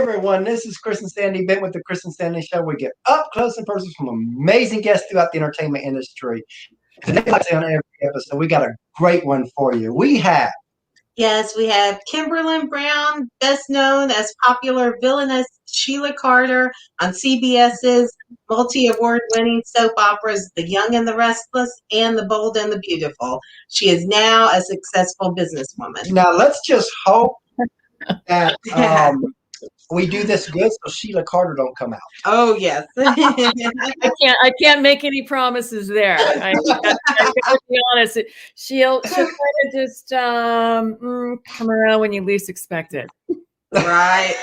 Everyone, this is Chris and Sandy Bent with the Chris and Sandy Show. We get up close and personal from amazing guests throughout the entertainment industry. Today, like I say on every episode, we got a great one for you. Yes, we have Kimberlin Brown, best known as popular villainess Sheila Carter on CBS's multi-award-winning soap operas The Young and the Restless and The Bold and the Beautiful. She is now a successful businesswoman. Now, let's just hope that we do this good so Sheila Carter don't come out. Oh, yes. I can't make any promises there. I gotta be honest. She'll kind of just come around when you least expect it. Right.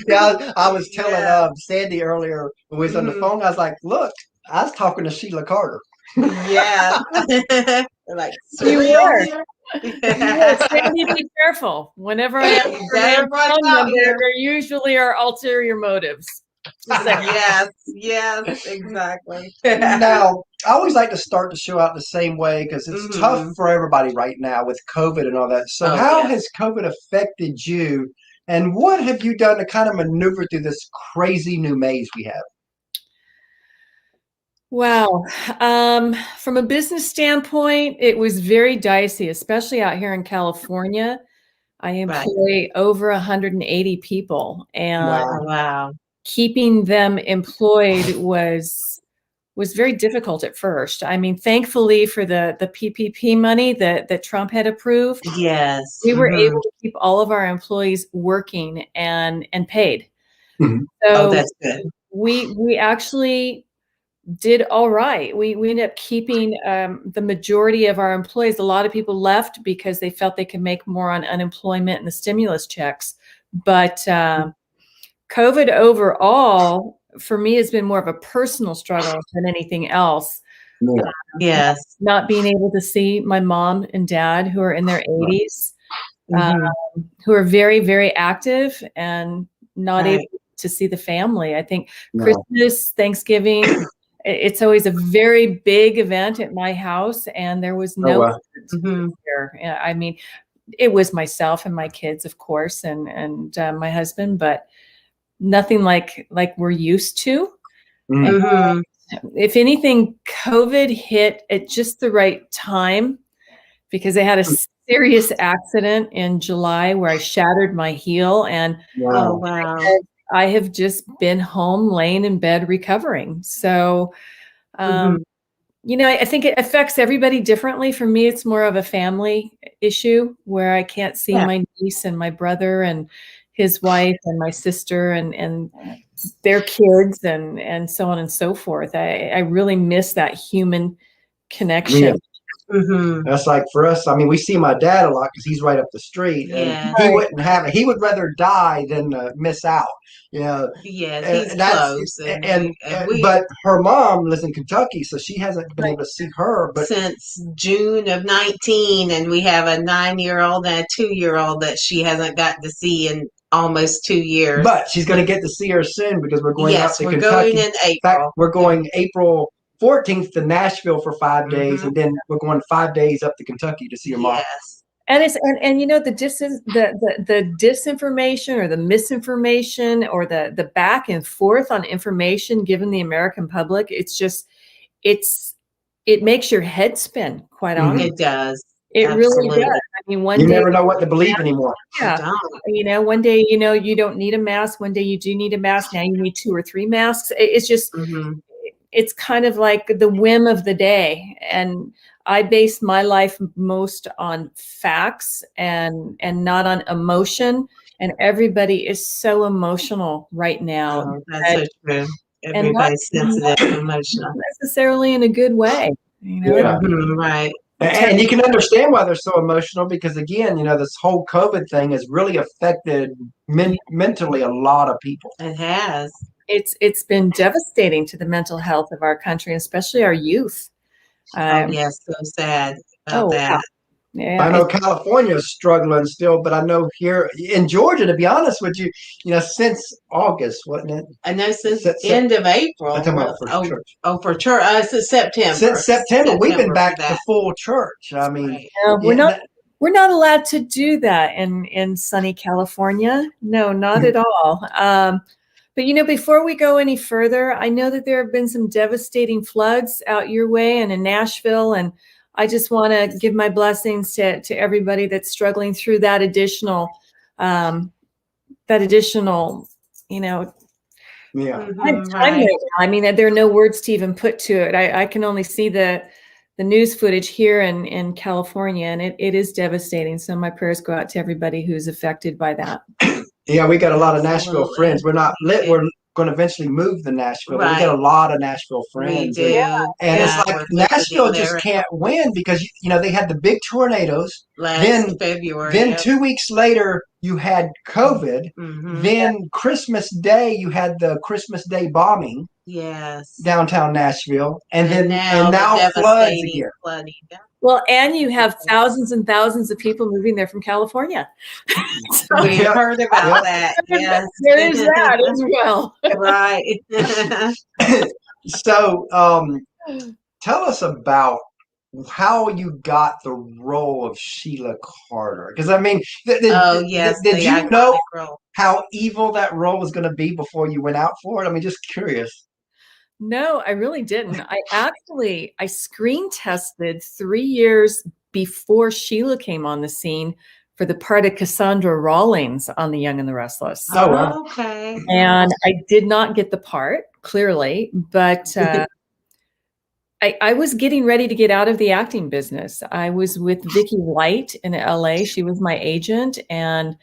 Yeah, I was telling Sandy earlier when we was on the phone, I was like, look, I was talking to Sheila Carter. Yeah. Like, surreal here. Sandy, be careful. Whenever I ask for their phone number, there usually are ulterior motives. Yes, exactly. Now, I always like to start the show out the same way because it's tough for everybody right now with COVID and all that. So how has COVID affected you, and what have you done to kind of maneuver through this crazy new maze we have? Wow. From a business standpoint, it was very dicey, especially out here in California. I employ over 180 people, and keeping them employed was very difficult at first. I mean, thankfully for the PPP money that Trump had approved, yes, we were able to keep all of our employees working and paid. So that's good. We actually did all right. We ended up keeping the majority of our employees. A lot of people left because they felt they could make more on unemployment and the stimulus checks. But COVID overall, for me, has been more of a personal struggle than anything else. Yes. Not being able to see my mom and dad, who are in their 80s, who are very, very active and not able to see the family. I think Christmas, Thanksgiving, it's always a very big event at my house, and there was no there. I mean, it was myself and my kids, of course, and my husband, but nothing like we're used to. If anything, COVID hit at just the right time because I had a serious accident in July where I shattered my heel, and I have just been home, laying in bed, recovering. So, you know, I think it affects everybody differently. For me, it's more of a family issue where I can't see my niece and my brother and his wife and my sister and their kids and so on and so forth. I really miss that human connection. That's like for us. I mean, we see my dad a lot because he's right up the street, and he wouldn't have it. He would rather die than miss out. You know. Yes, he's close. But her mom lives in Kentucky, so she hasn't been able to see her. But since June of 19, and we have a 9-year-old and a 2-year-old that she hasn't got to see in almost 2 years. But she's going to get to see her soon because we're going out to Kentucky. Yes, we're going in April. In fact, we're going April 14th to Nashville for 5 days, and then we're going 5 days up to Kentucky to see your mom. Yes. And it's and you know the disinformation or the misinformation or the back and forth on information given the American public, it makes your head spin, quite honestly. It does. It really does. I mean, one day you never know what to believe anymore. Yeah. You know, one day, you know, you don't need a mask. One day you do need a mask. Now you need 2 or 3 masks. It's just it's kind of like the whim of the day. And I base my life most on facts and not on emotion. And everybody is so emotional right now. Oh, that's so true. Everybody's sensitive and emotional. Not necessarily in a good way. You know? Right. And you can understand why they're so emotional because, again, you know, this whole COVID thing has really affected mentally a lot of people. It has. It's been devastating to the mental health of our country, especially our youth. Yes, so sad about that. Yeah, I know California is struggling still, but I know here in Georgia, to be honest with you, you know, since August, wasn't it? I know since the end of April. I'm talking about for church. Oh, for church. Since September. Since September, we've been back to full church. I mean, we're We're not allowed to do that in sunny California. No, not at all. But, you know, before we go any further, I know that there have been some devastating floods out your way and in Nashville. And I just want to give my blessings to everybody that's struggling through that additional, you know, time right now. I mean, there are no words to even put to it. I can only see the news footage here in California, and it is devastating. So my prayers go out to everybody who's affected by that. Yeah, we got a lot of Nashville friends. We're going to eventually move to Nashville. But we got a lot of Nashville friends. We do. And it's like Nashville just can't win because, you know, they had the big tornadoes. Last February. Then 2 weeks later, you had COVID. Then Christmas Day, you had the Christmas Day bombing. Yes. Downtown Nashville. And now floods again. Well, and you have thousands and thousands of people moving there from California. So we heard about that. Yes. There is that as well. Right. So tell us about how you got the role of Sheila Carter. Because, I mean, did you know how evil that role was going to be before you went out for it? I mean, just curious. No, I really didn't. I screen tested 3 years before Sheila came on the scene for the part of Cassandra Rawlings on The Young and the Restless. Oh, wow. Okay. And I did not get the part, clearly, but I was getting ready to get out of the acting business. I was with Vicki White in LA. She was my agent, and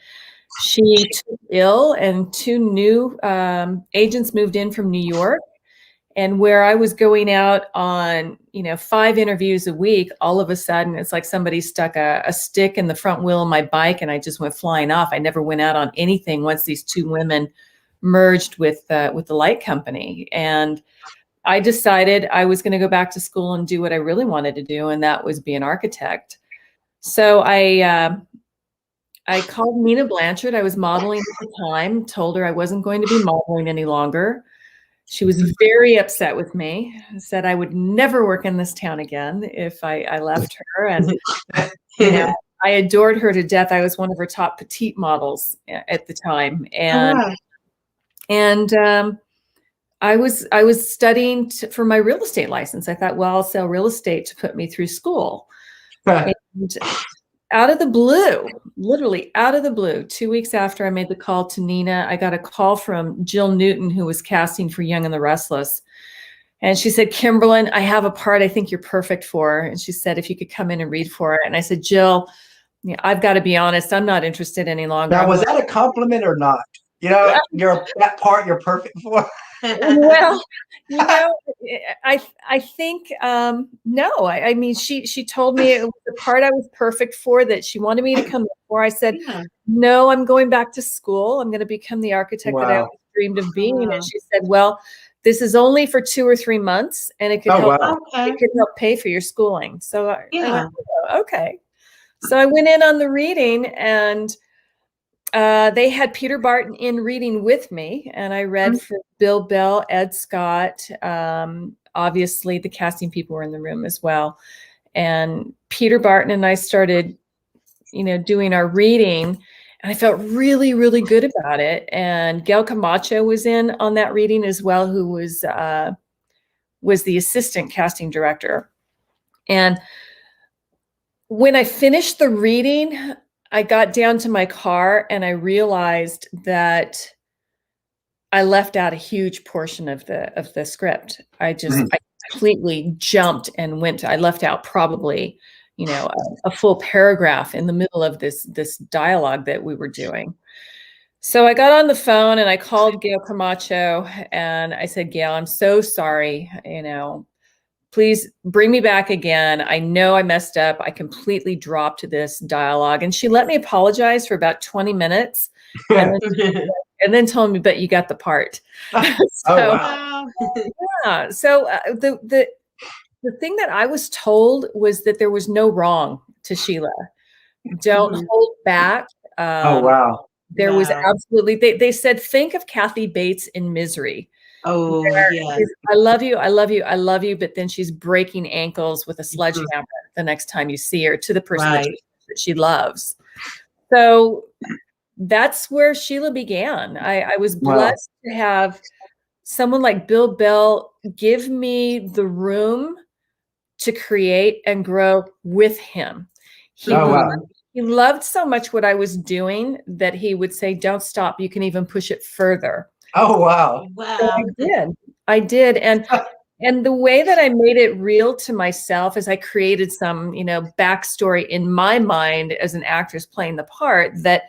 she took ill, and 2 new agents moved in from New York. And where I was going out on, 5 interviews a week, all of a sudden it's like somebody stuck a stick in the front wheel of my bike and I just went flying off. I never went out on anything once these 2 women merged with the light company. And I decided I was going to go back to school and do what I really wanted to do, and that was be an architect. So I called Nina Blanchard. I was modeling at the time, told her I wasn't going to be modeling any longer. She was very upset with me, said I would never work in this town again if I left her. And I adored her to death. I was one of her top petite models at the time. And I was studying for my real estate license. I thought, well, I'll sell real estate to put me through school. And out of the blue, literally out of the blue, 2 weeks after I made the call to Nina, I got a call from Jill Newton, who was casting for Young and the Restless. And she said, Kimberlin, I have a part I think you're perfect for. And she said, if you could come in and read for it. And I said, Jill, I've got to be honest, I'm not interested any longer. Now, was that a compliment or not? That part you're perfect for? Well, I think, no, I mean, she told me it was the part I was perfect for, that she wanted me to come for. I said, no, I'm going back to school. I'm going to become the architect that I always dreamed of being. And she said, well, this is only for 2 or 3 months and it could it could help pay for your schooling. So I went, okay. So I went in on the reading, and they had Peter Barton in reading with me, and I read for Bill Bell, Ed Scott. Obviously, the casting people were in the room as well. And Peter Barton and I started, doing our reading, and I felt really, really good about it. And Gail Camacho was in on that reading as well, who was the assistant casting director. And when I finished the reading, I got down to my car and I realized that I left out a huge portion of the script. I completely jumped and I left out probably, a full paragraph in the middle of this dialogue that we were doing. So I got on the phone and I called Gail Camacho and I said, Gail, I'm so sorry, please bring me back again. I know I messed up. I completely dropped this dialogue. And she let me apologize for about 20 minutes and then told me, but you got the part. So the thing that I was told was that there was no wrong to Sheila. Don't hold back. There was absolutely, they said, think of Kathy Bates in Misery. Oh, yes. I love you. I love you. I love you. But then she's breaking ankles with a sledgehammer the next time you see her, to the person that that she loves. So that's where Sheila began. I was blessed to have someone like Bill Bell give me the room to create and grow with him. He loved so much what I was doing that he would say, don't stop. You can even push it further. Oh, wow. So I did. And the way that I made it real to myself is I created some, backstory in my mind as an actress playing the part that,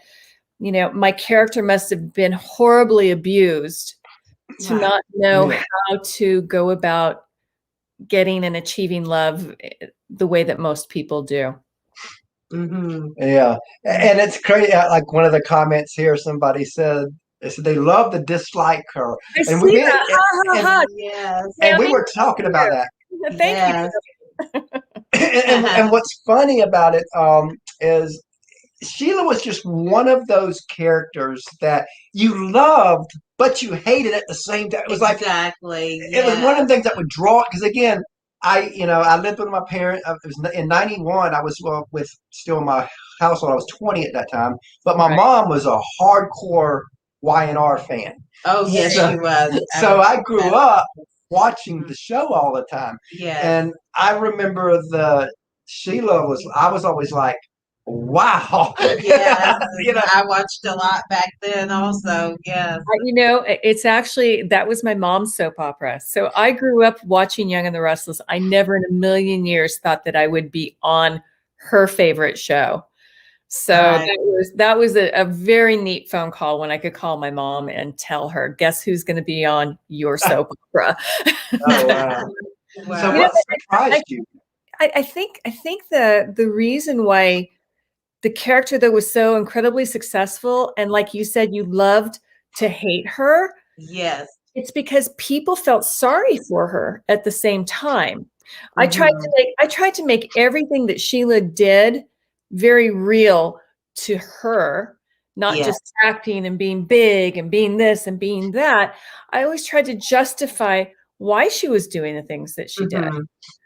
my character must have been horribly abused to not know how to go about getting and achieving love the way that most people do. Yeah. And it's crazy. Like one of the comments here, somebody said they love to dislike her. And we were talking about that. Thank you. And what's funny about it is Sheila was just one of those characters that you loved, but you hated at the same time. It was like it was one of the things that would draw. Because again, I lived with my parents. It was in '91. I was with still in my household. I was 20 at that time, but my mom was a hardcore Y&R fan. Oh yes, she was. So I grew up watching the show all the time. And I remember Sheila was. I was always like, wow. Yeah. I watched a lot back then also. Yes. It's actually, that was my mom's soap opera. So I grew up watching Young and the Restless. I never in a million years thought that I would be on her favorite show. So that was a very neat phone call when I could call my mom and tell her, guess who's going to be on your soap opera. Oh, wow. So what surprised you? I think the reason why the character that was so incredibly successful, and like you said, you loved to hate her. Yes. It's because people felt sorry for her at the same time. I tried to make everything that Sheila did very real to her, not just acting and being big and being this and being that. I always tried to justify why she was doing the things that she did.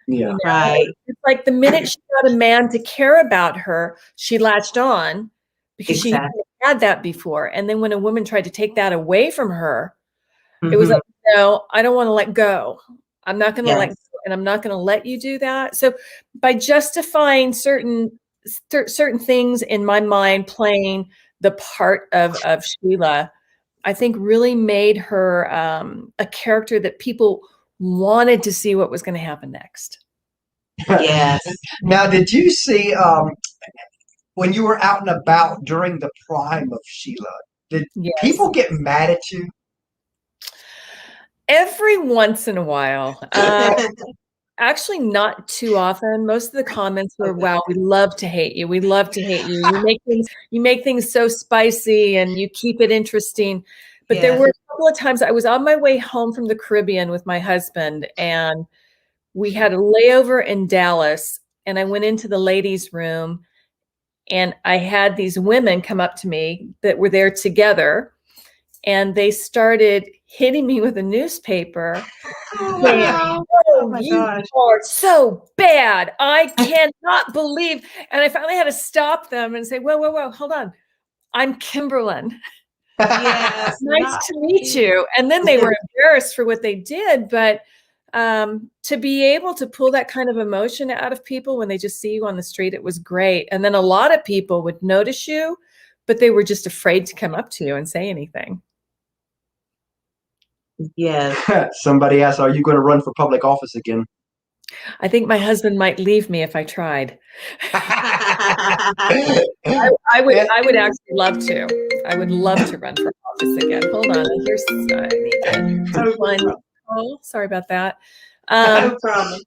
Yeah. Right. It's like the minute she got a man to care about her, she latched on because she had that before. And then when a woman tried to take that away from her, it was like, no, I don't want to let go. I'm not going to let go, and I'm not going to let you do that. So by justifying certain things in my mind, playing the part of Sheila, I think really made her a character that people wanted to see what was going to happen next. Yes. Now, did you see when you were out and about during the prime of Sheila, did people get mad at you? Every once in a while. Actually, not too often. Most of the comments were, wow, we love to hate you. We love to hate you. You make things so spicy and you keep it interesting. But there were a couple of times I was on my way home from the Caribbean with my husband, and we had a layover in Dallas, and I went into the ladies' room, and I had these women come up to me that were there together, and they started hitting me with a newspaper. Oh my gosh. You are so bad. I cannot believe. And I finally had to stop them and say, whoa, hold on. I'm Kimberlin. Yes. Nice to meet you. And then they were embarrassed for what they did. But to be able to pull that kind of emotion out of people when they just see you on the street, it was great. And then a lot of people would notice you, but they were just afraid to come up to you and say anything. Yes. Somebody asked, are you going to run for public office again? I think my husband might leave me if I tried. I would actually love to. I would love to run for office again. Hold on. Here's oh, sorry about that. No problem.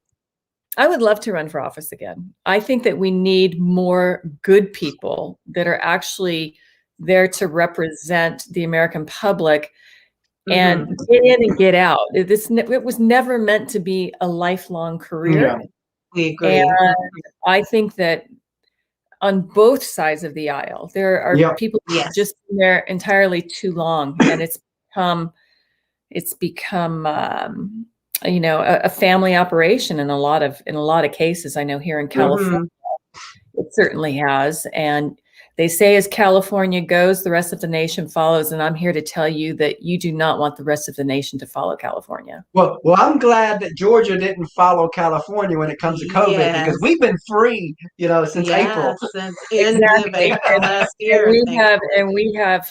I would love to run for office again. I think that we need more good people that are actually there to represent the American public and get in and get out. It was never meant to be a lifelong career. Yeah, we agree. And I think that on both sides of the aisle, there are people who have just been there entirely too long, and it's become a family operation in a lot of cases. I know here in California, It certainly has. And they say as California goes, the rest of the nation follows. And I'm here to tell you that you do not want the rest of the nation to follow California. Well, I'm glad that Georgia didn't follow California when it comes to COVID, because we've been free, since April. Since end of April last year. We have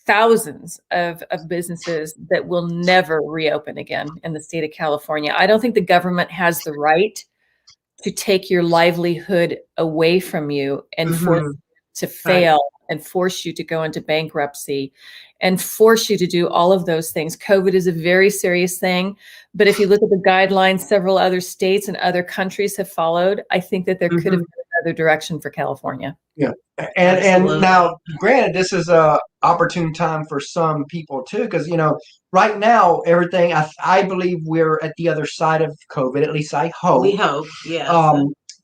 thousands of businesses that will never reopen again in the state of California. I don't think the government has the right to take your livelihood away from you and force you to fail and force you to go into bankruptcy and force you to do all of those things. COVID is a very serious thing, but if you look at the guidelines several other states and other countries have followed, I think that there could have been another direction for California. Yeah. And now, granted, this is a opportune time for some people too, because, right now, everything, I believe we're at the other side of COVID, at least I hope. We hope, yes.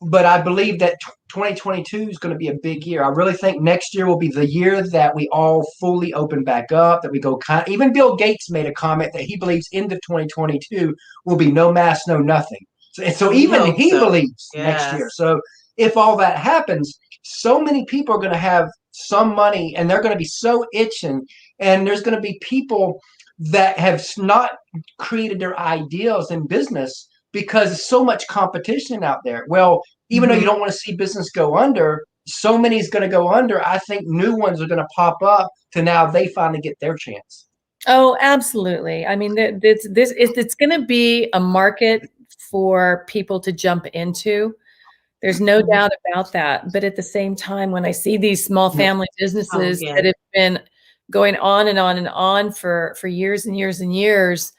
But I believe that 2022 is going to be a big year. I really think next year will be the year that we all fully open back up, that we go even Bill Gates made a comment that he believes end of 2022 will be no mask, no nothing. So even he believes next year. So if all that happens, so many people are going to have some money and they're going to be so itching, and there's going to be people that have not created their ideals in business because there's so much competition out there. Well, even though you don't want to see business go under, so many is going to go under. I think new ones are going to pop up to now they finally get their chance. Oh, absolutely. I mean, it's going to be a market for people to jump into. There's no doubt about that. But at the same time, when I see these small family businesses that have been going on and on and on for years and years and years,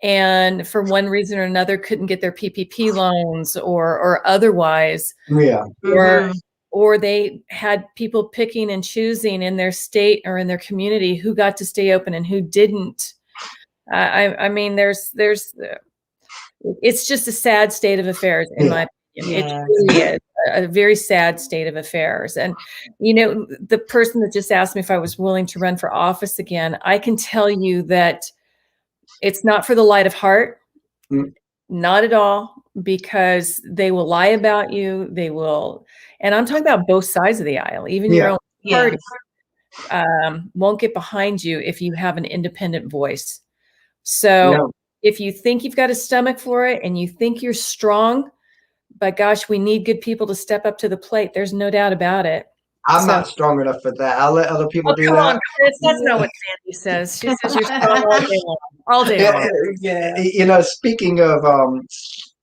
and for one reason or another couldn't get their PPP loans or otherwise, or they had people picking and choosing in their state or in their community who got to stay open and who didn't. I mean, it's just a sad state of affairs in my opinion. It really is a very sad state of affairs. And, the person that just asked me if I was willing to run for office again, I can tell you that it's not for the light of heart, not at all, because they will lie about you. They will, and I'm talking about both sides of the aisle, even your own party won't get behind you if you have an independent voice. So if you think you've got a stomach for it and you think you're strong, but gosh, we need good people to step up to the plate. There's no doubt about it. I'm not strong enough for that. I'll let other people do that. Come on, Chris. That's not what Sandy says. She says you're strong all day long. All day long. Speaking of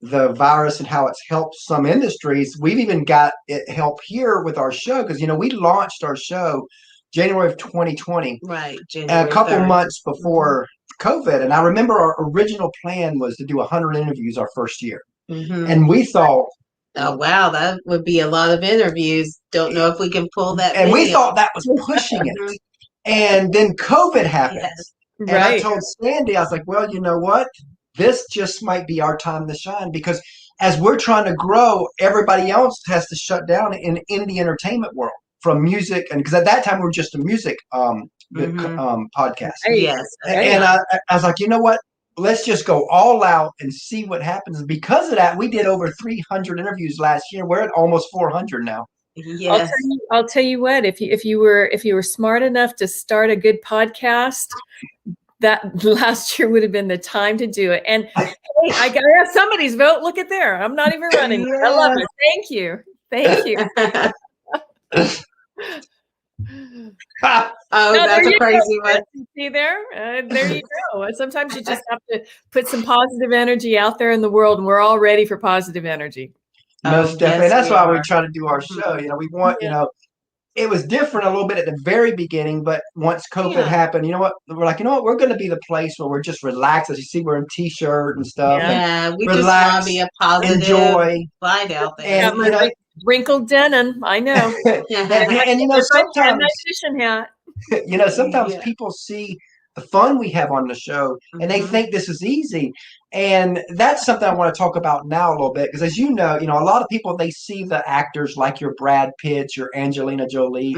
the virus and how it's helped some industries, we've even got it help here with our show because, we launched our show January of 2020. Right. A couple months before COVID. And I remember our original plan was to do 100 interviews our first year. And we thought, oh, wow, that would be a lot of interviews. Don't know if we can pull that. And we thought that was pushing it. And then COVID happened. And I told Sandy, I was like, well, you know what? This just might be our time to shine, because as we're trying to grow, everybody else has to shut down in the entertainment world from music. And because at that time we were just a music podcast. And I was like, you know what? Let's just go all out and see what happens. Because of that, we did over 300 interviews last year. We're at almost 400 now. Yes. I'll tell you what, if you were smart enough to start a good podcast, that last year would have been the time to do it. And hey, I got somebody's vote. Look at there. I'm not even running. I love it. Thank you. That's a crazy one. See there? There you go. Sometimes you just have to put some positive energy out there in the world, and we're all ready for positive energy. Most definitely. That's why we try to do our show. We want, it was different a little bit at the very beginning, but once COVID happened, we're like, we're going to be the place where we're just relaxed. As you see, we're in t-shirt and stuff. Yeah, and we just want to be a positive enjoy vibe out there. And, wrinkled denim, I know. and sometimes, hat. sometimes people see the fun we have on the show, and they think this is easy. And that's something I want to talk about now a little bit, because as you know, a lot of people, they see the actors like your Brad Pitts, your Angelina Jolie.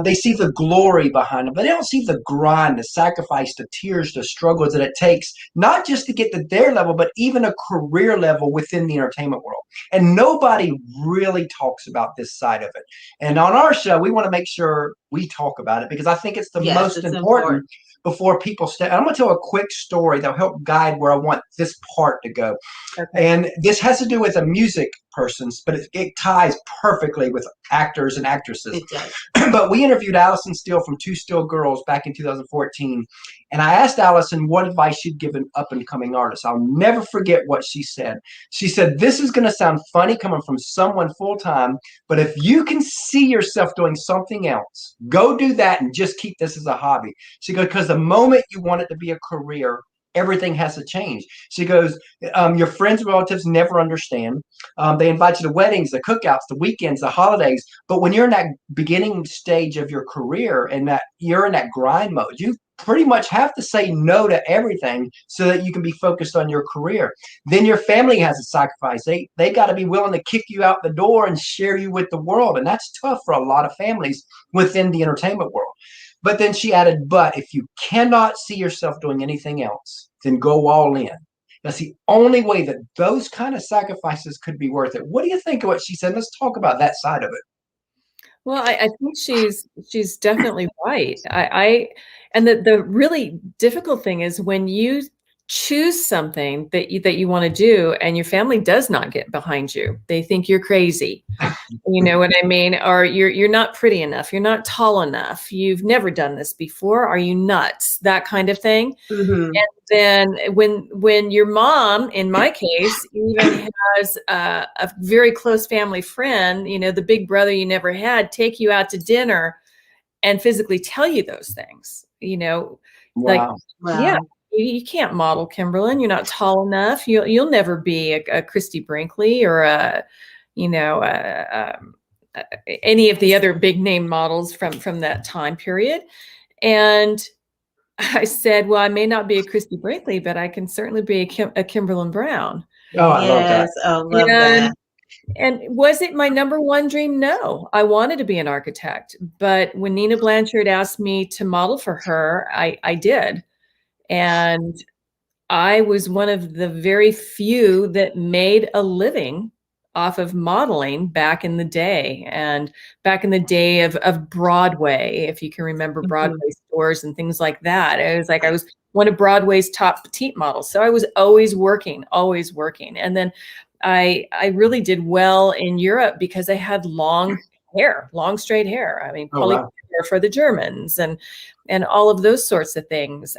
They see the glory behind them, but they don't see the grind, the sacrifice, the tears, the struggles that it takes, not just to get to their level, but even a career level within the entertainment world. And nobody really talks about this side of it. And on our show, we want to make sure we talk about it, because I think it's the most important before people step. I'm going to tell a quick story that'll help guide where I want this part to go. Okay. And this has to do with a music person, but it ties perfectly with actors and actresses. It does. But we interviewed Allison Steele from Two Still Girls back in 2014. And I asked Allison what advice she'd give an up-and-coming artist. I'll never forget what she said. She said, this is going to sound funny coming from someone full-time, but if you can see yourself doing something else, go do that and just keep this as a hobby. She goes, because the moment you want it to be a career, everything has to change. She goes, your friends and relatives never understand. They invite you to weddings, the cookouts, the weekends, the holidays. But when you're in that beginning stage of your career and that you're in that grind mode, you pretty much have to say no to everything so that you can be focused on your career. Then your family has a sacrifice. They got to be willing to kick you out the door and share you with the world. And that's tough for a lot of families within the entertainment world. But then she added, but if you cannot see yourself doing anything else, then go all in. That's the only way that those kind of sacrifices could be worth it. What do you think of what she said? Let's talk about that side of it. Well, I think she's definitely right. And the really difficult thing is when you choose something that you want to do and your family does not get behind you. They think you're crazy. You know what I mean? Or you're not pretty enough. You're not tall enough. You've never done this before. Are you nuts? That kind of thing. And then when your mom, in my case, even has a very close family friend, the big brother you never had, take you out to dinner and physically tell you those things, Wow. Yeah. You can't model, Kimberlin. You're not tall enough. You'll never be a Christy Brinkley or any of the other big name models from that time period. And I said, well, I may not be a Christy Brinkley, but I can certainly be a Kimberlin Brown. Oh, I love that. Oh, love that. And was it my number one dream? No, I wanted to be an architect. But when Nina Blanchard asked me to model for her, I did. And I was one of the very few that made a living off of modeling back in the day, and back in the day of Broadway, if you can remember Broadway stores and things like that. It was like I was one of Broadway's top petite models. So I was always working. And then I really did well in Europe because I had long straight hair. I mean, hair for the Germans and all of those sorts of things.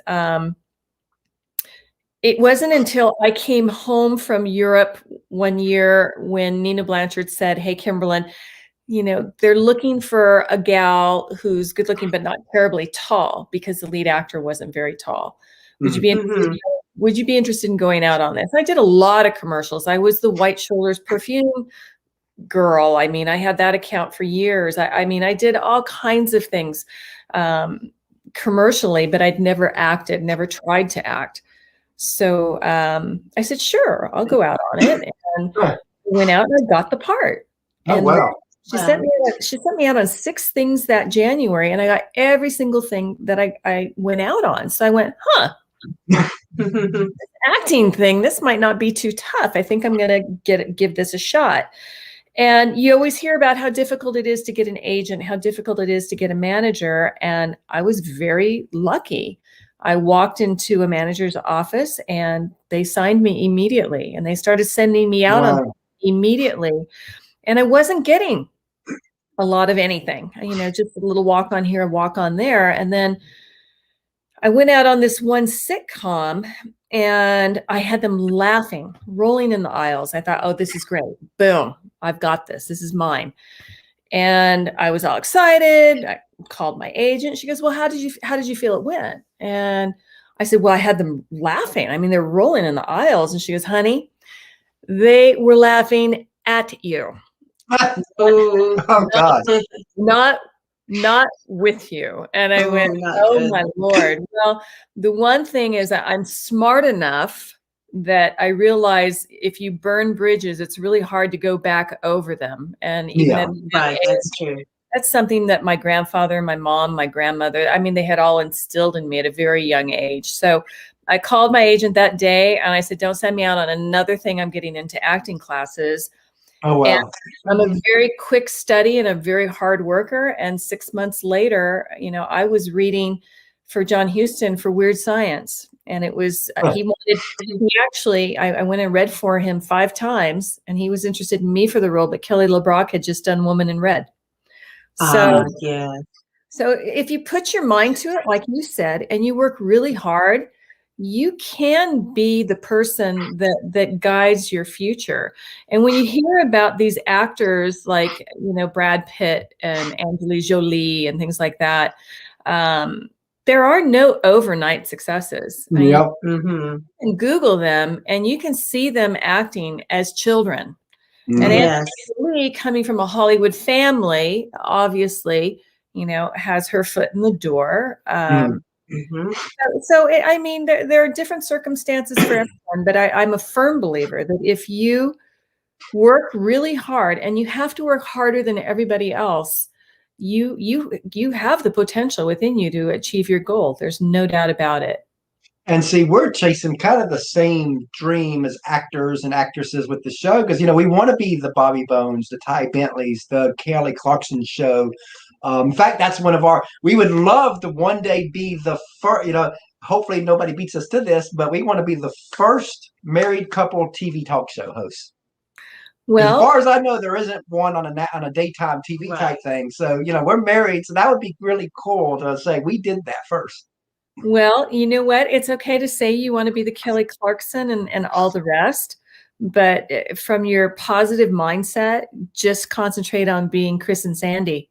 It wasn't until I came home from Europe one year when Nina Blanchard said, hey, Kimberlin, they're looking for a gal who's good looking, but not terribly tall, because the lead actor wasn't very tall. Would you be interested in going out on this? I did a lot of commercials. I was the White Shoulders perfume girl. I mean, I had that account for years. I did all kinds of things commercially, but I'd never acted, never tried to act. So I said, sure, I'll go out on it. And I went out and I got the part. And she sent me out on 6 things that January, and I got every single thing that I went out on. So I went, this acting thing, this might not be too tough. I think I'm going to give this a shot. And you always hear about how difficult it is to get an agent, how difficult it is to get a manager. And I was very lucky. I walked into a manager's office and they signed me immediately, and they started sending me out on immediately. And I wasn't getting a lot of anything, just a little walk on here, walk on there. And then I went out on this one sitcom and I had them laughing, rolling in the aisles. I thought, oh, this is great. Boom. I've got this. This is mine. And I was all excited. I called my agent. She goes, well, how did you feel it went? And I said, well, I had them laughing. I mean, they're rolling in the aisles. And she goes, honey, they were laughing at you. Oh God. Not not with you. And I went, oh my Lord. Well, the one thing is that I'm smart enough that I realize if you burn bridges, it's really hard to go back over them. And even at right, that's true. That's something that my grandfather, my mom, my grandmother, I mean, they had all instilled in me at a very young age. So I called my agent that day and I said, don't send me out on another thing. I'm getting into acting classes. Oh, wow. And I'm a very quick study and a very hard worker. And 6 months later, I was reading for John Huston for Weird Science. And it was, I went and read for him 5 times and he was interested in me for the role, but Kelly LeBrock had just done Woman in Red. So, so if you put your mind to it, like you said, and you work really hard, you can be the person that guides your future. And when you hear about these actors like, Brad Pitt and Angelina Jolie and things like that, there are no overnight successes. Yep. You can Google them and you can see them acting as children. And Angelina Jolie, coming from a Hollywood family, obviously, has her foot in the door. So I mean, there are different circumstances for everyone, but I'm a firm believer that if you work really hard, and you have to work harder than everybody else, you have the potential within you to achieve your goal. There's no doubt about it. And see, we're chasing kind of the same dream as actors and actresses with the show because, we want to be the Bobby Bones, the Ty Bentleys, the Kelly Clarkson show. In fact, that's we would love to one day be the first, hopefully nobody beats us to this, but we want to be the first married couple TV talk show hosts. Well, as far as I know, there isn't one on a daytime TV type thing. So, we're married. So that would be really cool to say we did that first. Well, you know what? It's okay to say you want to be the Kelly Clarkson and all the rest, but from your positive mindset, just concentrate on being Chris and Sandy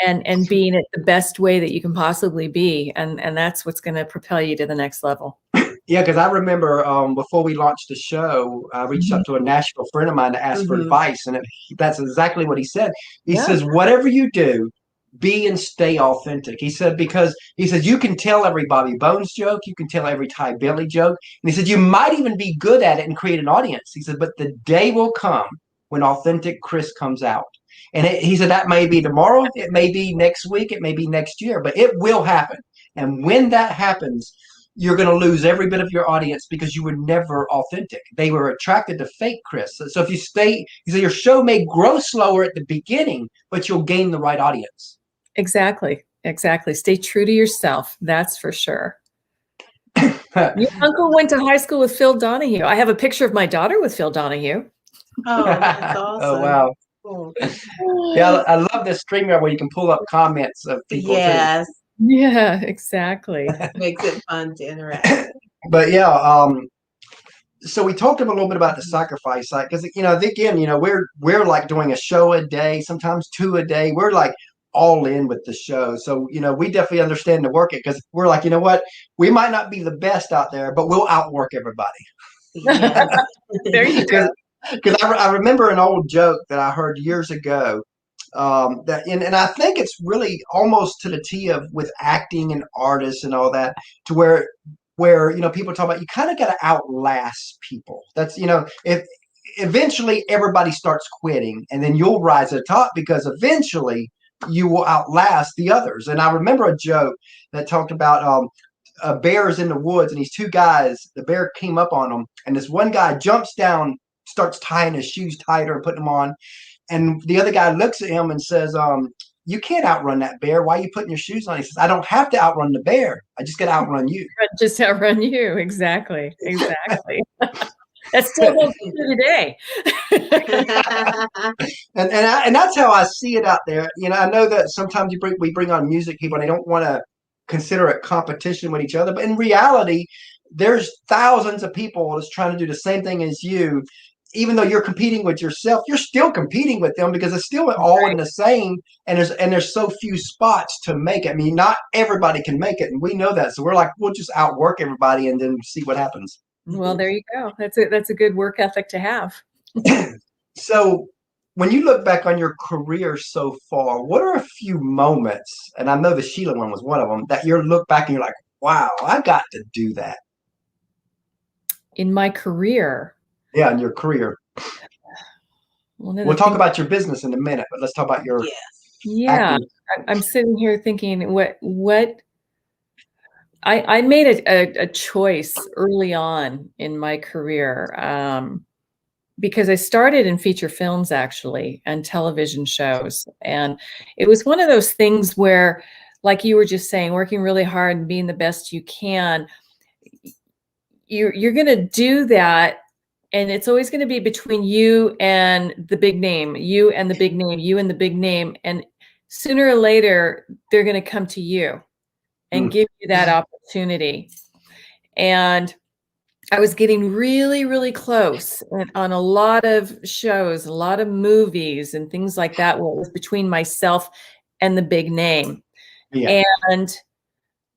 and being it the best way that you can possibly be. And that's what's going to propel you to the next level. Yeah, because I remember before we launched the show, I reached out to a Nashville friend of mine to ask for advice. And that's exactly what he said. He says, whatever you do, be and stay authentic. He said, because he said, you can tell every Bobby Bones joke. You can tell every Ty Bentley joke. And he said, you might even be good at it and create an audience. He said, but the day will come when authentic Chris comes out. And he said, that may be tomorrow. It may be next week. It may be next year, but it will happen. And when that happens, you're going to lose every bit of your audience because you were never authentic. They were attracted to fake Chris. So if you stay, he said, your show may grow slower at the beginning, but you'll gain the right audience. Exactly. Stay true to yourself. That's for sure. Your uncle went to high school with Phil Donahue. I have a picture of my daughter with Phil Donahue. Oh, that's awesome. Oh, wow. Cool. Yeah, I love this StreamYard where you can pull up comments of people. Yes. Too. Yeah, exactly. Makes it fun to interact. But yeah, so we talked a little bit about the sacrifice side because again, we're like doing a show a day, sometimes 2 a day. We're like all in with the show. So, we definitely understand to work it because we're like, what? We might not be the best out there, but we'll outwork everybody. Yeah. There you go. Because I remember an old joke that I heard years ago and I think it's really almost to the T of with acting and artists and all that to where people talk about you kind of got to outlast people. That's, if eventually everybody starts quitting and then you'll rise to the top because eventually you will outlast the others. And I remember a joke that talked about bears in the woods and these 2 guys, the bear came up on them and this one guy jumps down, starts tying his shoes tighter and putting them on. And the other guy looks at him and says, you can't outrun that bear. Why are you putting your shoes on? He says, I don't have to outrun the bear. I just got to outrun you. Just outrun you. Exactly. That still holds true today. and that's how I see it out there. I know that sometimes we bring on music people and they don't want to consider it competition with each other. But in reality, there's thousands of people that's trying to do the same thing as you. Even though you're competing with yourself, you're still competing with them because it's still all in the same. And there's so few spots to make it. I mean, not everybody can make it, and we know that. So we're like, we'll just outwork everybody and then see what happens. Well, there you go. That's a good work ethic to have. So when you look back on your career so far, what are a few moments, and I know the Sheila one was one of them, that you look back and you're like, wow, I got to do that? In my career. Yeah, in your career. We'll talk about your business in a minute, but let's talk about your acting. I'm sitting here thinking what I made a choice early on in my career, because I started in feature films actually and television shows. And it was one of those things where, like you were just saying, working really hard and being the best you can, you're going to do that. And it's always going to be between you and the big name, you and the big name, you and the big name. And sooner or later, they're going to come to you and give you that opportunity. And I was getting really, really close on a lot of shows, a lot of movies and things like that, where it was between myself and the big name. Yeah. And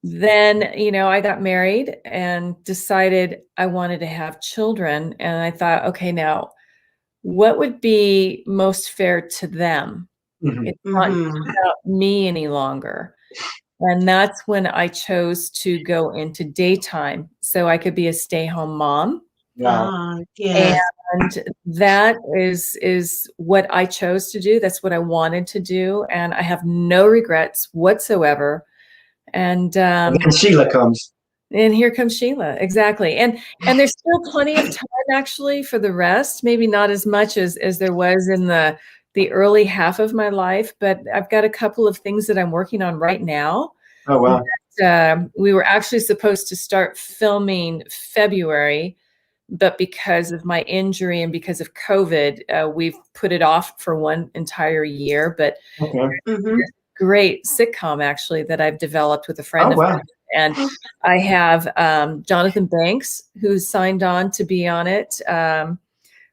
then, you know, I got married and decided I wanted to have children. And I thought, okay, now what would be most fair to them? It's not about me any longer. And that's when I chose to go into daytime so I could be a stay-home mom. Wow. Yes. And that is what I chose to do. That's what I wanted to do. And I have no regrets whatsoever. And then Sheila comes. And here comes Sheila. Exactly. And there's still plenty of time actually for the rest. Maybe not as much as there was in the early half of my life, but I've got a couple of things that I'm working on right now. Oh, wow. That, we were actually supposed to start filming February, but because of my injury and because of COVID, we've put it off for one entire year. But great sitcom actually that I've developed with a friend of mine. And I have Jonathan Banks, who's signed on to be on it,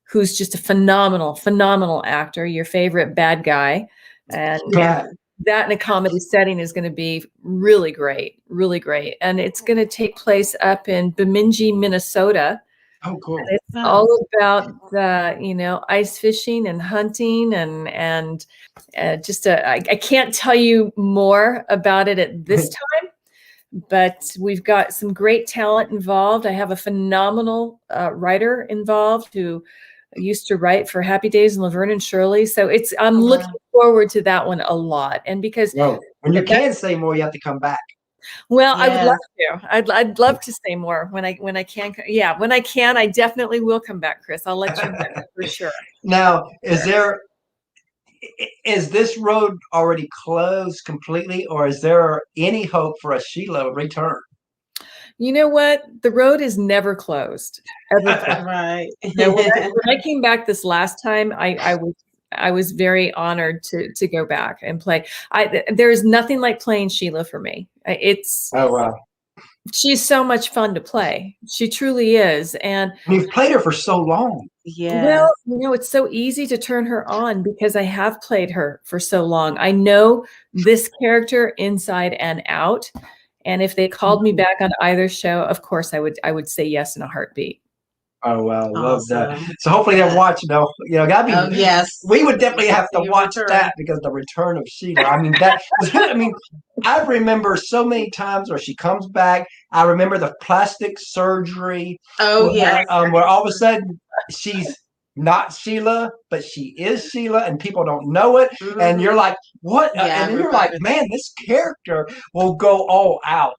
who's just a phenomenal actor, your favorite bad guy. And that in a comedy setting is going to be really great. And it's going to take place up in Bemidji, Minnesota. Oh, cool. And it's all about the, you know, ice fishing and hunting and just I can't tell you more about it at this time, but we've got some great talent involved. I have a phenomenal writer involved who used to write for Happy Days and Laverne and Shirley. So I'm looking forward to that one a lot. And because when you can say more, you have to come back. Well, I would love to. I'd love to say more when I can. Yeah, when I can, I definitely will come back, Chris. I'll let you know for sure. Now, is this road already closed completely, or is there any hope for a Sheila return? You know what? The road is never closed. Ever. Right. When I came back this last time, I was very honored to go back and play. There is nothing like playing Sheila for me. She's so much fun to play. She truly is. And you've played her for so long. Yeah. Well, you know, it's so easy to turn her on because I have played her for so long. I know this character inside and out. And if they called me back on either show, of course I would say yes in a heartbeat. Oh, wow. Love that. So hopefully they'll watch, you know, gotta be, yes. We would definitely have to watch that because the return of Sheila. I mean, I remember so many times where she comes back. I remember the plastic surgery. Oh, yeah. Where all of a sudden she's not Sheila, but she is Sheila and people don't know it. And you're like, what? Yeah, and then you're like, man, this character will go all out.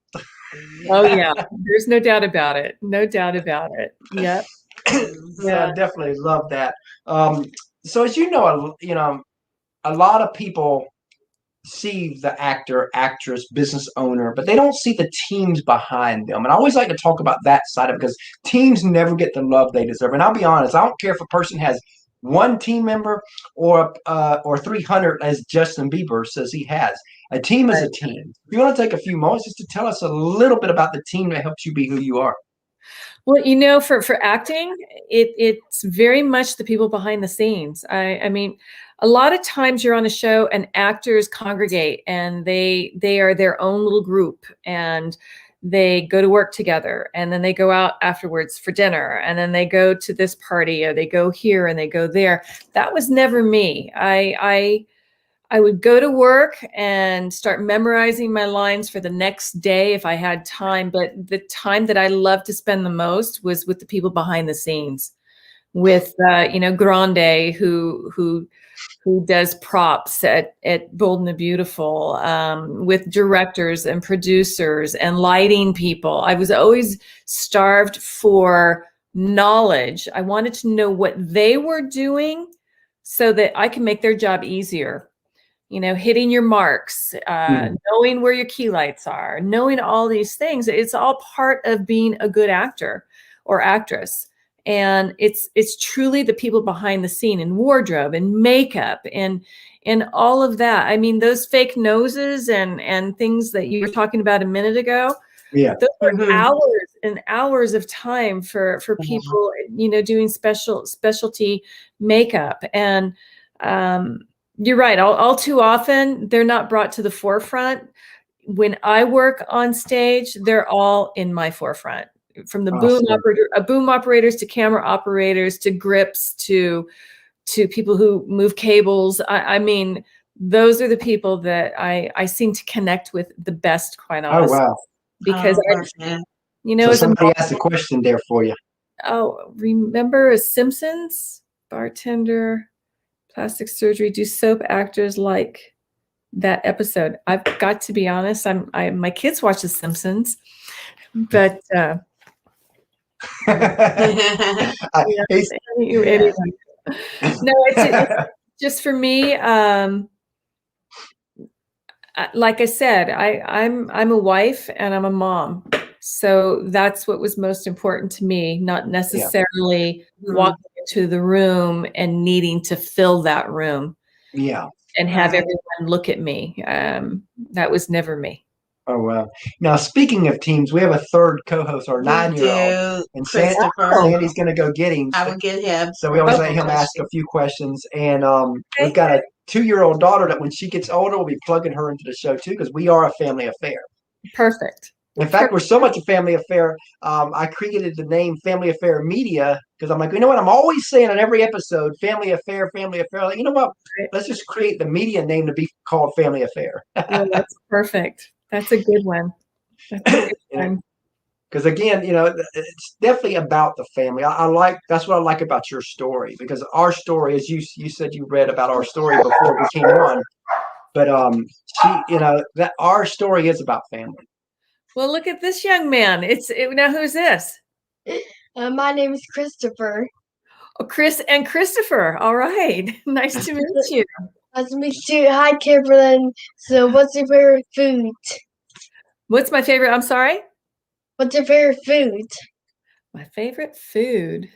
Oh yeah, there's no doubt about it. No doubt about it. Yep. So I definitely love that. So as you know, a lot of people see the actor, actress, business owner, but they don't see the teams behind them. And I always like to talk about that side of it because teams never get the love they deserve. And I'll be honest, I don't care if a person has one team member or 300, as Justin Bieber says he has. A team is a team. If you want to take a few moments just to tell us a little bit about the team that helps you be who you are. Well, you know, for acting, it's very much the people behind the scenes. I mean, a lot of times you're on a show and actors congregate and they are their own little group and they go to work together, and then they go out afterwards for dinner, and then they go to this party, or they go here and they go there. That was never me. I would go to work and start memorizing my lines for the next day if I had time. But the time that I loved to spend the most was with the people behind the scenes, with Grande, who does props at Bold and the Beautiful, with directors and producers and lighting people. I was always starved for knowledge. I wanted to know what they were doing so that I can make their job easier. Hitting your marks, knowing where your key lights are, knowing all these things. It's all part of being a good actor or actress. And it's truly the people behind the scene, and wardrobe and makeup and all of that. I mean, those fake noses and things that you were talking about a minute ago. Yeah. Those are hours and hours of time for people, doing specialty makeup. And you're right. All too often, they're not brought to the forefront. When I work on stage, they're all in my forefront. From the boom operators to camera operators to grips to people who move cables. I mean, those are the people that I seem to connect with the best, quite honestly. Oh, wow. Because so somebody asked a question there for you. Oh, remember a Simpsons bartender, plastic surgery? Do soap actors like that episode? I've got to be honest. My kids watch The Simpsons, but it's just for me. Like I said, I'm a wife and I'm a mom, so that's what was most important to me. Not necessarily walking into the room and needing to fill that room, and have everyone look at me. That was never me. Oh, wow. Now, speaking of teams, we have a third co-host, our 9-year-old. And Sandy's going to go get him. I will get him. So we always let him ask a few questions. And we've got a 2-year-old daughter that when she gets older, we'll be plugging her into the show, too, because we are a family affair. Perfect. In fact, we're so much a family affair. I created the name Family Affair Media because I'm like, you know what? I'm always saying on every episode, family affair, family affair. Like, you know what? Let's just create the media name to be called Family Affair. Well, that's perfect. That's a good one. Because again, it's definitely about the family. That's what I like about your story, because our story, as you said, you read about our story before we came on, but that our story is about family. Well, look at this young man. Now who's this? My name is Christopher. Oh, Chris and Christopher. All right. Nice to meet you. Nice to meet you. Hi, Kimberlin. So what's your favorite food? What's my favorite? I'm sorry? What's your favorite food? My favorite food.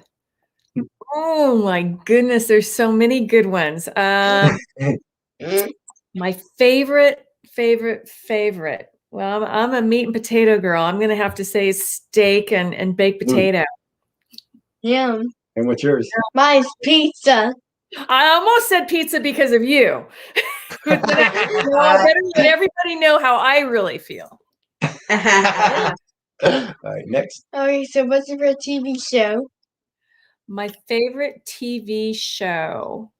Oh my goodness, there's so many good ones. My favorite. Well, I'm a meat and potato girl. I'm gonna have to say steak and baked potato. Yum. And what's yours? Mine's pizza. I almost said pizza because of you. But I better let everybody know how I really feel. All right, next. Okay, so what's your favorite TV show? My favorite TV show.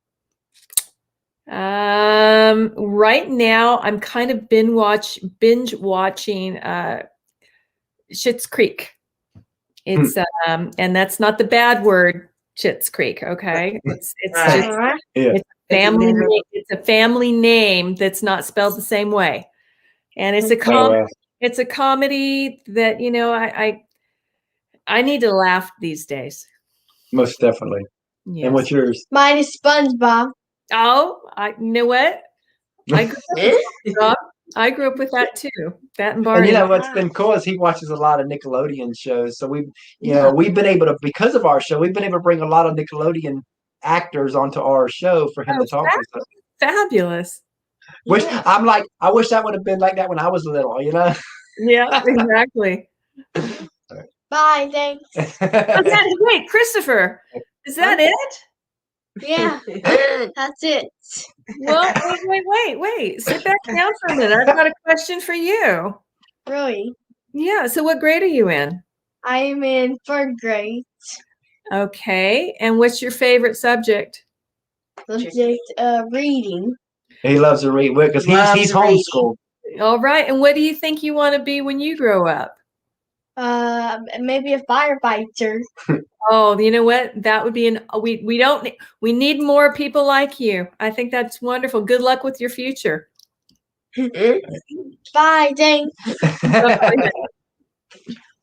Right now, I'm kind of binge watching Schitt's Creek. It's and that's not the bad word, Schitt's Creek. Okay, it's a family. It's a family name that's not spelled the same way, and it's a comedy that I need to laugh these days. Most definitely. Yes. And what's yours? Mine is SpongeBob. Oh, you know what? I grew up with that too. That and Barney. And what's been cool is he watches a lot of Nickelodeon shows. So we've been able to, because of our show, we've been able to bring a lot of Nickelodeon actors onto our show for him to talk to. Fabulous. Which I'm like, I wish that would have been like that when I was little, Yeah, exactly. Bye, thanks. Wait, Christopher, is that it? Yeah, that's it. Well, wait. Sit back down for a minute. I've got a question for you. Really? Yeah. So what grade are you in? I'm in 3rd grade. Okay. And what's your favorite subject? Subject reading. He loves to read because he's homeschooled. All right. And what do you think you want to be when you grow up? Maybe a firefighter. Oh, you know what? That would be we need more people like you. I think that's wonderful. Good luck with your future. Bye, thanks.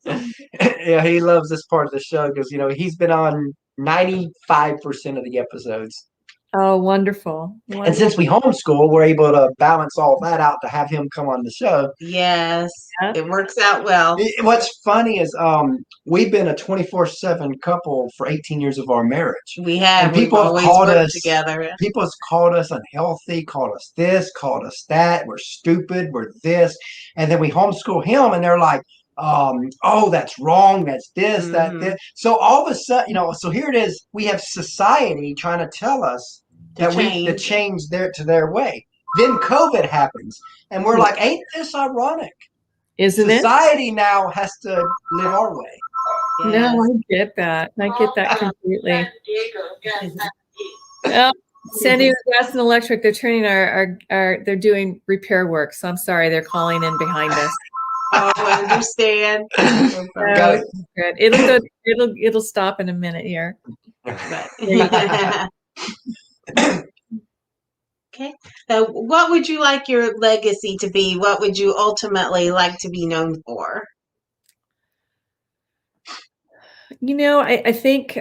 Yeah, he loves this part of the show because he's been on 95% of the episodes. Oh, wonderful. And since we homeschool, we're able to balance all that out to have him come on the show. Yes, it works out well. What's funny is we've been a 24/7 couple for 18 years of our marriage. We have. And people have called us together. People have called us unhealthy, called us this, called us that. We're stupid. We're this. And then we homeschool him, and they're like, oh, that's wrong. That's this, that, this. So all of a sudden, so here it is. We have society trying to tell us that we need to change to their way. Then COVID happens, and we're like, ain't this ironic? Isn't Society now has to live our way. Yes. No, I get that. I get that completely. Oh, San Diego Gas and Electric, they're turning they're doing repair work. So I'm sorry, they're calling in behind us. Oh, I understand. Good. It'll stop in a minute here. Okay. So what would you like your legacy to be? What would you ultimately like to be known for? I think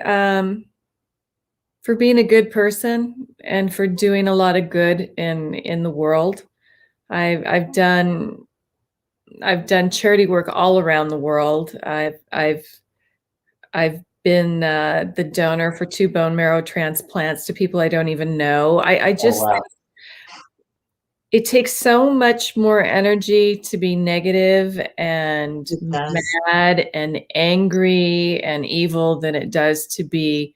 for being a good person and for doing a lot of good in the world. I've done charity work all around the world. I've been the donor for 2 bone marrow transplants to people I don't even know. I just think it takes so much more energy to be negative and mad and angry and evil than it does to be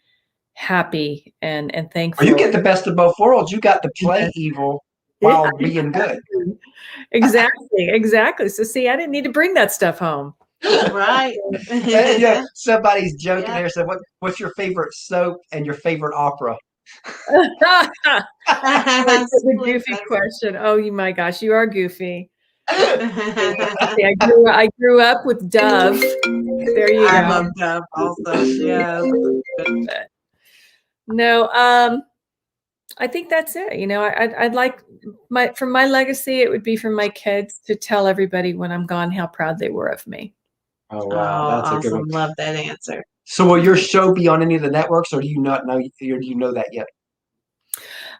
happy and thankful. You get the best of both worlds. You got to play evil while being good. Exactly. So see, I didn't need to bring that stuff home. Right. Yeah, somebody's joking there. So what's your favorite soap and your favorite opera? That's a goofy question. Oh, my gosh, you are goofy. I grew up with Dove. There you go. I love Dove also. Yeah. No, I think that's it. I'd like for my legacy, it would be for my kids to tell everybody when I'm gone how proud they were of me. Oh wow, that's awesome. A good one. Love that answer. So will your show be on any of the networks, or do you not know? Or do you know that yet?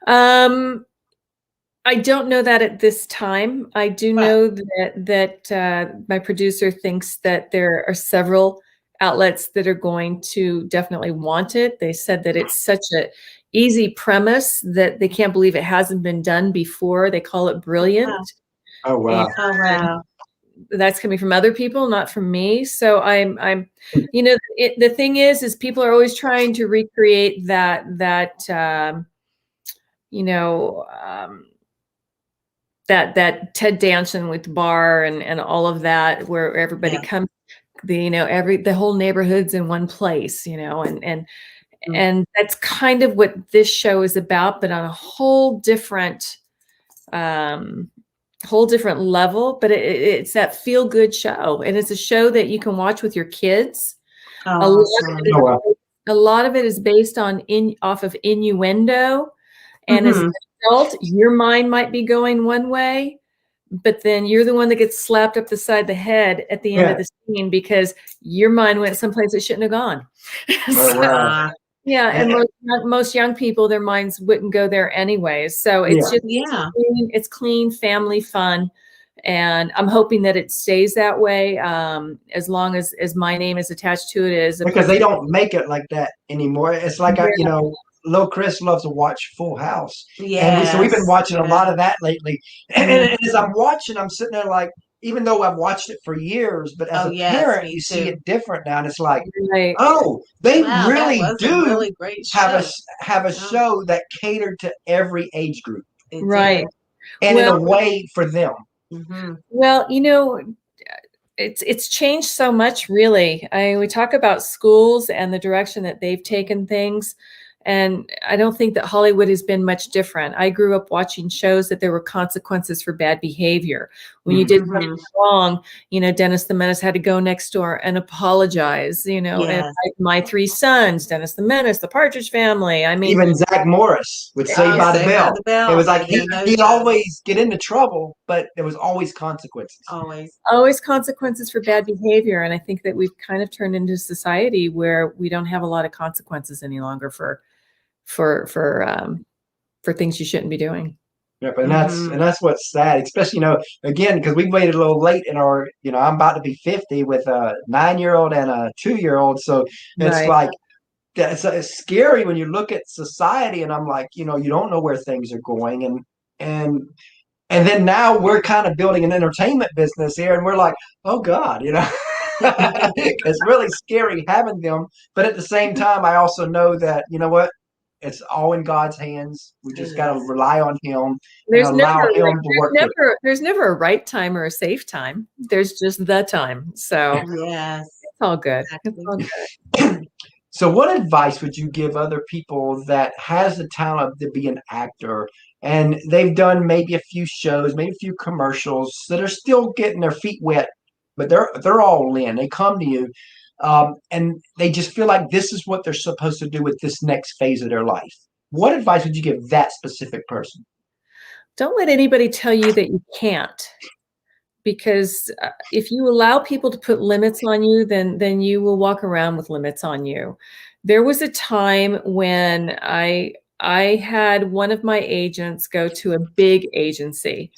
I don't know that at this time. I do know that my producer thinks that there are several outlets that are going to definitely want it. They said that it's such a easy premise that they can't believe it hasn't been done before. They call it brilliant. Oh wow! Oh wow! That's coming from other people, not from me. So I'm the thing is people are always trying to recreate that Ted Danson with Bar and all of that, where everybody comes, the whole neighborhood's in one place, and that's kind of what this show is about, but on a whole different level. But it's that feel good show, and it's a show that you can watch with your kids. A lot of it is based off of innuendo, and as an adult, your mind might be going one way, but then you're the one that gets slapped up the side of the head at the end of the scene because your mind went someplace it shouldn't have gone. And most young people, their minds wouldn't go there anyways. So it's it's clean family fun. And I'm hoping that it stays that way as long as my name is attached to it. Because they don't make it like that anymore. It's like, Lil Chris loves to watch Full House. Yeah. So we've been watching a lot of that lately. And as I'm watching, I'm sitting there like, even though I've watched it for years, but as a parent, you see it different now. And it's like, they really do have a show that catered to every age group. Right. And in a way for them. Well, it's changed so much, really. We talk about schools and the direction that they've taken things. And I don't think that Hollywood has been much different. I grew up watching shows that there were consequences for bad behavior. When you did something wrong, Dennis the Menace had to go next door and apologize, and my three sons, Dennis the Menace, the Partridge Family. I mean, even Zach Morris would Saved by the Bell. It was like he'd always get into trouble, but there was always consequences. Always consequences for bad behavior. And I think that we've kind of turned into a society where we don't have a lot of consequences any longer for things you shouldn't be doing. Yep, and that's what's sad, especially again, because we waited a little late in our I'm about to be 50 with a 9-year-old and a 2-year-old, so it's like it's scary when you look at society, and I'm like, you don't know where things are going, and then now we're kind of building an entertainment business here, and we're like, oh God, it's really scary having them, but at the same time, I also know that what. It's all in God's hands. We just got to rely on Him and allow Him to work. There's never a right time or a safe time. There's just the time. So it's all good. It's all good. So, what advice would you give other people that has the talent to be an actor, and they've done maybe a few shows, maybe a few commercials that are still getting their feet wet, but they're all in. They come to you. And they just feel like this is what they're supposed to do with this next phase of their life. What advice would you give that specific person? Don't let anybody tell you that you can't, because if you allow people to put limits on you, then you will walk around with limits on you. There was a time when I had one of my agents go to a big agency.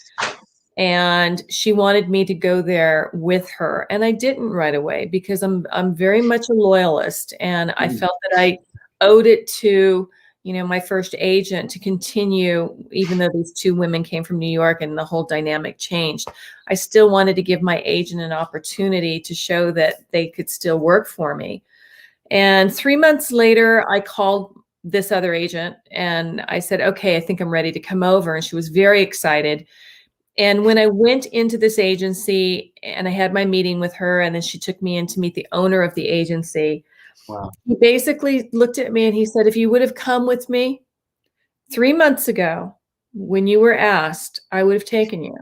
And she wanted me to go there with her. And I didn't right away because I'm very much a loyalist. And I felt that I owed it to, my first agent to continue, even though these two women came from New York and the whole dynamic changed. I still wanted to give my agent an opportunity to show that they could still work for me. And 3 months later, I called this other agent and I said, okay, I think I'm ready to come over. And she was very excited. And when I went into this agency and I had my meeting with her, and then she took me in to meet the owner of the agency, he basically looked at me and he said, if you would have come with me 3 months ago when you were asked, I would have taken you.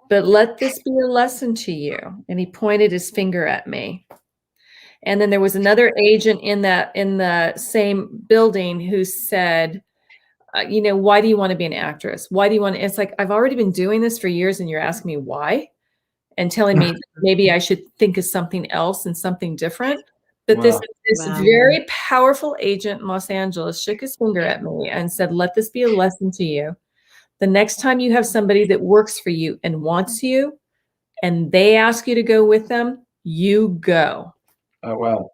But let this be a lesson to you. And he pointed his finger at me. And then there was another agent in the same building who said, why do you want to be an actress? Why do you want to? It's like, I've already been doing this for years and you're asking me why and telling me maybe I should think of something else and something different. But this very powerful agent in Los Angeles shook his finger at me and said, let this be a lesson to you. The next time you have somebody that works for you and wants you and they ask you to go with them, you go. Oh, wow.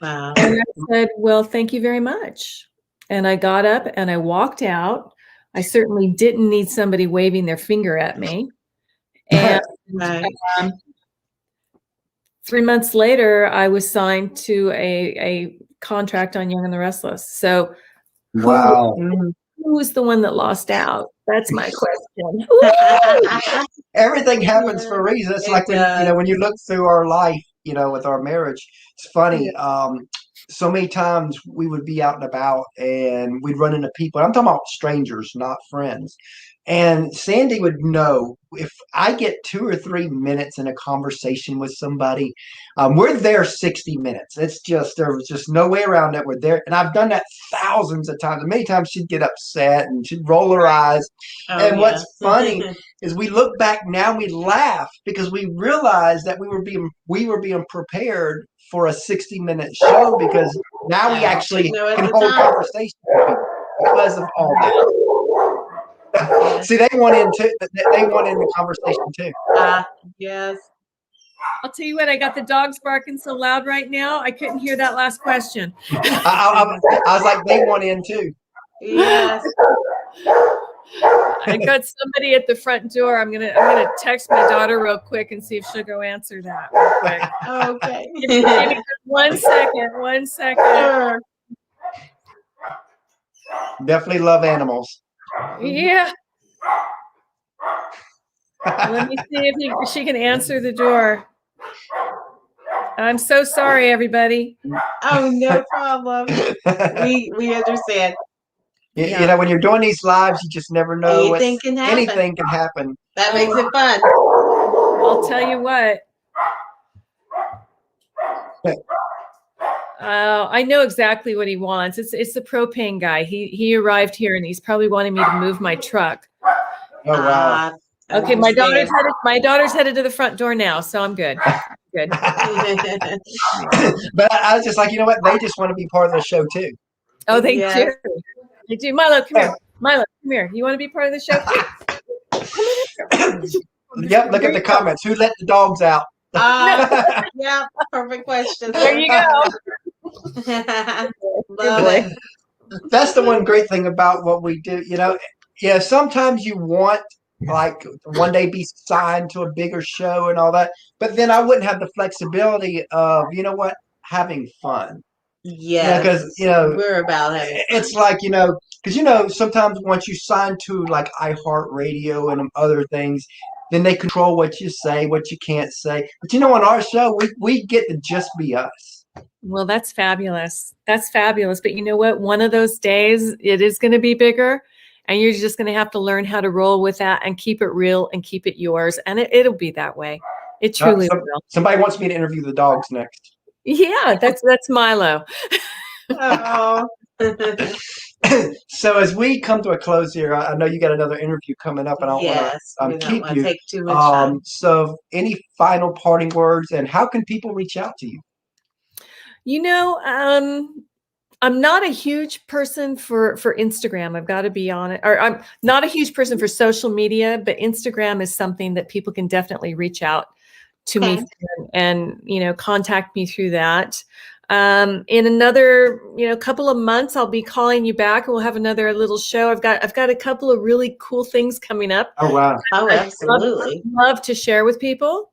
And I said, well, thank you very much. And I got up and I walked out. I certainly didn't need somebody waving their finger at me. And 3 months later, I was signed to a contract on Young and the Restless. So who was the one that lost out? That's my question. Everything happens for a reason. It's like when you look through our life, with our marriage, it's funny. So many times we would be out and about and we'd run into people. I'm talking about strangers, not friends. And Sandy would know if I get 2 or 3 minutes in a conversation with somebody, we're there 60 minutes. It's just, there was just no way around it. We're there. And I've done that thousands of times. And many times she'd get upset and she'd roll her eyes. What's funny is we look back now, we laugh because we realized that we were being prepared for a 60-minute show, because now we actually can hold conversation with people because of all that. See, they want in too. They want in the conversation too. Yes. I'll tell you what, I got the dogs barking so loud right now, I couldn't hear that last question. I was like, they want in too. Yes. I got somebody at the front door. I'm gonna text my daughter real quick and see if she'll go answer that real quick. Okay. Give me just 1 second. 1 second. Sure. Definitely love animals. Yeah. Let me see if she can answer the door. I'm so sorry, everybody. Oh, no problem. We understand. You know, when you're doing these lives, you just never know anything can happen. Anything can happen. That makes it fun. I'll tell you what. I know exactly what he wants. It's the propane guy. He arrived here and he's probably wanting me to move my truck. Oh wow. Okay, my daughter's headed to the front door now, so I'm good. Good. But I was just like, you know what? They just want to be part of the show too. Oh, they do. They do. Milo, come here. Milo, come here. You want to be part of the show too? Yep. Look at the comments. Who let the dogs out? Yeah. Perfect question. There you go. Love it. That's the one great thing about what we do. You know, yeah. Sometimes you want like one day be signed to a bigger show and all that, but then I wouldn't have the flexibility of, you know what, having fun. Yeah, because we're about having fun. It's like, because sometimes once you sign to like iHeartRadio and other things, then they control what you say, what you can't say. But on our show, we get to just be us. Well, that's fabulous. That's fabulous. But you know what? One of those days, it is going to be bigger. And you're just going to have to learn how to roll with that and keep it real and keep it yours. And it'll be that way. It truly will. Somebody wants me to interview the dogs next. Yeah, that's Milo. Oh. So as we come to a close here, I know you got another interview coming up, and I don't want to keep you. Take too much time. So any final parting words, and how can people reach out to you? I'm not a huge person for Instagram. I've got to be honest. Or I'm not a huge person for social media, but Instagram is something that people can definitely reach out to me and contact me through that. In another couple of months, I'll be calling you back and we'll have another little show. I've got a couple of really cool things coming up. Oh wow! Oh, absolutely. Love to share with people.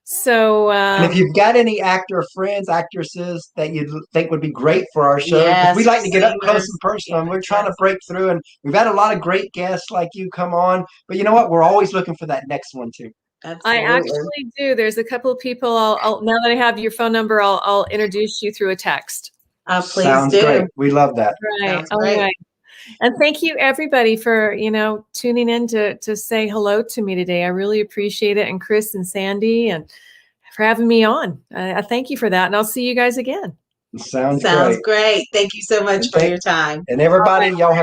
So, and if you've got any actor friends, actresses that you think would be great for our show, we like to get up close and personal, and we're trying to break through. And we've had a lot of great guests like you come on, but you know what? We're always looking for that next one too. Absolutely. I actually do. There's a couple of people. I'll now that I have your phone number, I'll introduce you through a text. Please Sounds do. great. We love that. Right. All right. And thank you everybody for, tuning in to say hello to me today. I really appreciate it. And Chris and Sandy and for having me on. I thank you for that. And I'll see you guys again. Sounds great. Thank you so much for your time. And everybody, y'all have